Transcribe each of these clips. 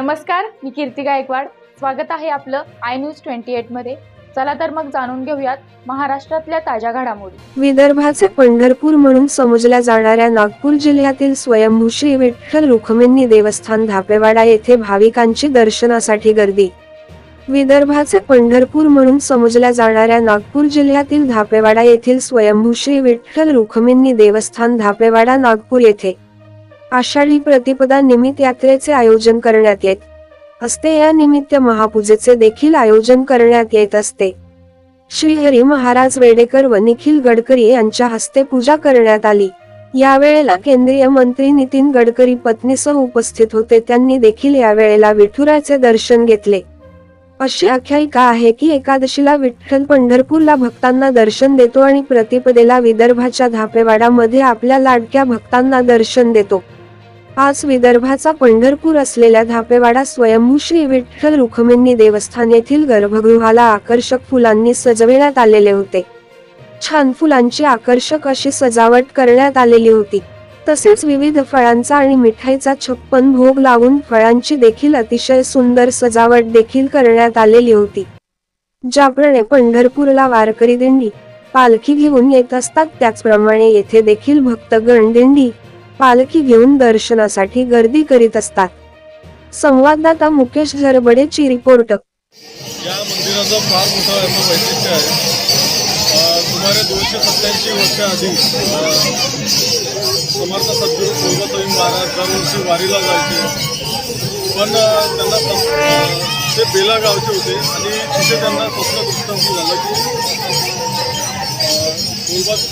नमस्कार, मी कीर्ती गायकवाड। स्वागत आहे आपलं आय न्यूज 28 मध्ये। चला तर मग जाणून घेऊयात महाराष्ट्रातल्या ताज्या घडामोडी। विदर्भाचे पंढरपूर म्हणून समजल्या जाणाऱ्या नागपूर जिल्ह्यातील स्वयंभू श्री विठ्ठल रुक्मिणी देवस्थान धापेवाडा येथे भाविकांची दर्शनासाठी गर्दी। विदर्भाचे पंढरपूर म्हणून समजल्या जाणाऱ्या नागपूर जिल्ह्यातील धापेवाडा येथील स्वयंभू श्री विठ्ठल रुक्मिणी देवस्थान धापेवाडा नागपूर येथे आषाढी प्रतिपदा निमित्त यात्रेचे आयोजन करण्यात येत असते। या निमित्त महापूजेचे देखील आयोजन करण्यात येत असते। श्री हरी महाराज वेडेकर व निखिल गडकरी यांच्या हस्ते पूजा करण्यात आली। यावेळेला केंद्रीय मंत्री नितीन गडकरी पत्नीसह उपस्थित होते। त्यांनी देखील यावेळेला विठुरायाचे दर्शन घेतले। अशी आख्यायिका आहे की एकादशीला विठ्ठल पंढरपूरला भक्तांना दर्शन देतो आणि प्रतिपदेला विदर्भाच्या धापेवाडा मध्ये आपल्या लाडक्या भक्तांना दर्शन देतो। आज विदर्भाचा पंढरपूर असलेल्या धापेवाडा स्वयंभू श्री विठ्ठल रुक्मिणी देवस्थान येथील गर्भगृहाला आकर्षक फुलांनी सजविण्यात आलेले होते। छान फुलांची आकर्षक अशी सजावट करण्यात आलेली होती। तसेच विविध फळांचा आणि मिठाईचा 56 भोग लावून फळांची देखील अतिशय सुंदर सजावट देखील करण्यात आलेली होती। ज्याप्रमाणे पंढरपूरला वारकरी दिंडी पालखी घेऊन येत असतात, त्याचप्रमाणे येथे देखील भक्तगण दिंडी पालखी घेऊन दर्शनासाठी गर्दी करीत असतात। संवाददाता मुकेश झरबडेची रिपोर्ट। या मंदिराचं फार मोठं असं वैशिष्ट्य आहे। सुमारे 287 वर्ष आधी समर्थ सद्गुरू गोविंद महाराज दरवर्षी वारीला जायचे, पण त्यांना ते बेला गावचे होते आणि तिथे त्यांना स्वप्न झालं की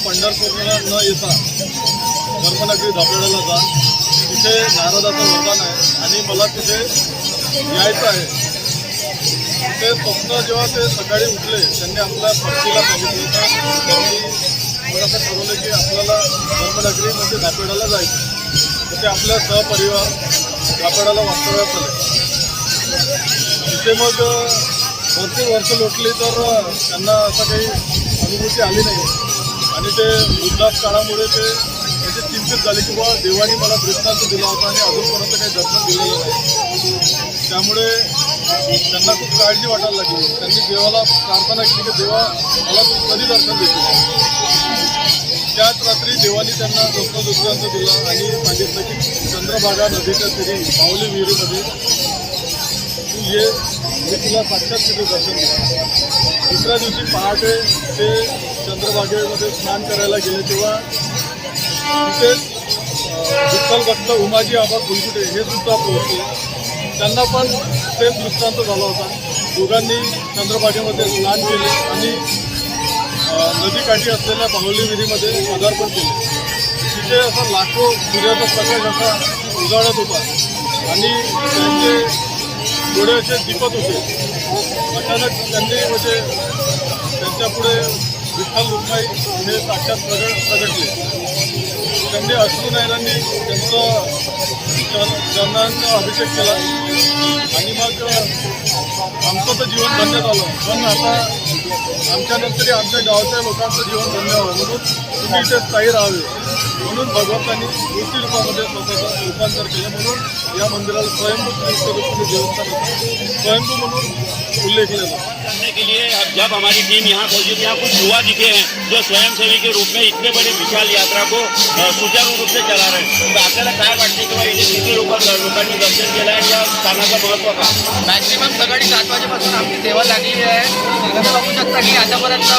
पंढरपूरला न येता धर्मनगरी धापेवाड्याला जा, तिथे नारदाचं वरदान आहे आणि मला तिथे यायचं आहे। ते स्वप्न जेव्हा ते सकाळी उठले, त्यांनी आपल्या पत्नीला सांगितलं तर त्यांनी मग असं ठरवलं की आपल्याला धर्मनगरी म्हणजे धापेवाड्याला जायचं। तर ते आपल्या सहपरिवार धापेवाड्याला वास्तव्यास आले। तिथे मग भरपूर वर्ष लोटली तर त्यांना असं काही अनुभूती आली नाही आणि ते वृद्धाप काळामुळे ते चिंतित झाले की बाबा देवानी मला दृष्टांत दिला होता आणि अजूनपर्यंत काही दर्शन दिलेलं नाही। त्यामुळे त्यांना खूप काळजी वाटायला लागली। त्यांनी देवाला प्रार्थना केली की देवा मला तू कधी दर्शन देतो। त्याच रात्री देवानी त्यांना दृष्टांत दिला आणि सांगितलं की चंद्रभागा नदीच्या तीरी माऊली विहिरीमध्ये तू ये, मी तुला साक्षात तिथे दर्शन देतो। दुसऱ्या दिवशी पहाटे ते चंद्रभागेमध्ये स्नान करायला गेले, तेव्हा तिथेच विठ्ठल भक्त उमाजी आबा फुलकुटे हे सुद्धा पोहोचले। त्यांना पण सेम दृष्टांत झाला होता। दोघांनी चंद्रभागेमध्ये स्नान केले आणि नदीकाठी असलेल्या बाहुली विहिरीमध्ये पदार्पण केले। तिथे असा लाखो सूर्याचा प्रकाश असा उजाळत होता आणि त्यांचे डोळे असे दिपत होते। अचानक त्यांनी म्हणजे त्यांच्यापुढे विठ्ठल रुक्माई हे साक्षात प्रगटले। त्यांनी अश्रुनयनांनी त्यांचं चरणांचा अभिषेक केला आणि मग आमचं तर जीवन धन्य झालं, पण आता आमच्यानंतरही आमच्या गावाच्या लोकांचं जीवन धन्य व्हावं म्हणून तुम्ही इथे स्थायी राहावे म्हणून भगवंतांनी मूर्ती रूपामध्ये स्वतःचं रूपांतर केलं। म्हणून या मंदिराला स्वयंभू रुक्मिणी देवस्थान स्वयंभू म्हणून उल्लेख केला। करने के लिए अब जब हमारी टीम यहाँ पहुंची, यहाँ कुछ युवा दिखे हैं जो स्वयंसेवी के रूप में इतने बड़े विशाल यात्रा को सुचारू रूप से चला रहे हैं। तो आपल्याला काय वाटते किंवा इथे किती लोकांनी दर्शन केलं आहे, या स्थानाचं महत्त्व का? मॅक्सिमम सकाळी 7 वाजेपासून आमची सेवा लागलेली आहे। तुम्ही बघू शकता की आतापर्यंत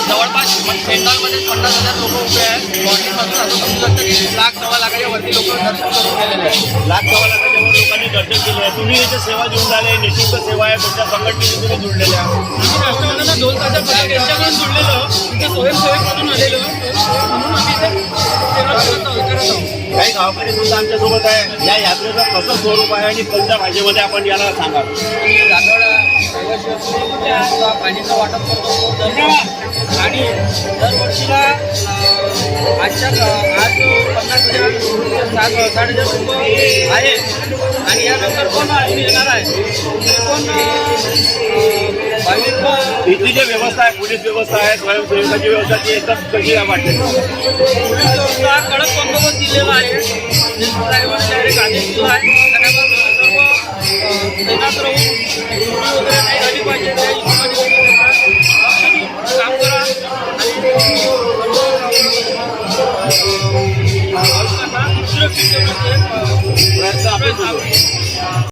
जवळपास पेंडॉलमध्ये 50,000 लोक उभे आहेत। बॉडीपासून असं बघू शकता की 1,00,000-1,15,000 वरती लोक दर्शन करून गेलेले आहेत। 1,00,000 लोकांनी दर्शन केलं आहे। तुम्ही इथे सेवा घेऊन आले, निःशुल्क सेवा आहे, तुमच्या संघटनेने तुम्ही जुळलेले आहात। आम्ही राष्ट्रवादीला 2 तासापर्यंत यांच्याकडून जुळलेलो, इथे स्वयंसेवक म्हणून आलेलो म्हणून आम्ही इथे सेवा करत आहोत। काही गावकरी सुद्धा आमच्यासोबत आहे। या यात्रेचं कसं स्वरूप आहे आणि कोणत्या भाषेमध्ये आपण याला सांगा? पाणीचं वाटप करतो आणि दरवर्षीला आज 50,000 7,500 लोक आहे आणि यानंतर कोण येणार आहे कोण इथली जी व्यवस्था आहे, पोलीस व्यवस्था आहे, स्वयंसेवकाची व्यवस्था, ती एकदम कशी वाटते? पोलीस व्यवस्था कडक बंदोबस्त दिलेला आहे। ड्रायव्हर डायरेक्ट आदेश दिला आहे। भाविकांना सुरक्षित ठेवण्याचे प्रयत्न आपले सुरू आहेत.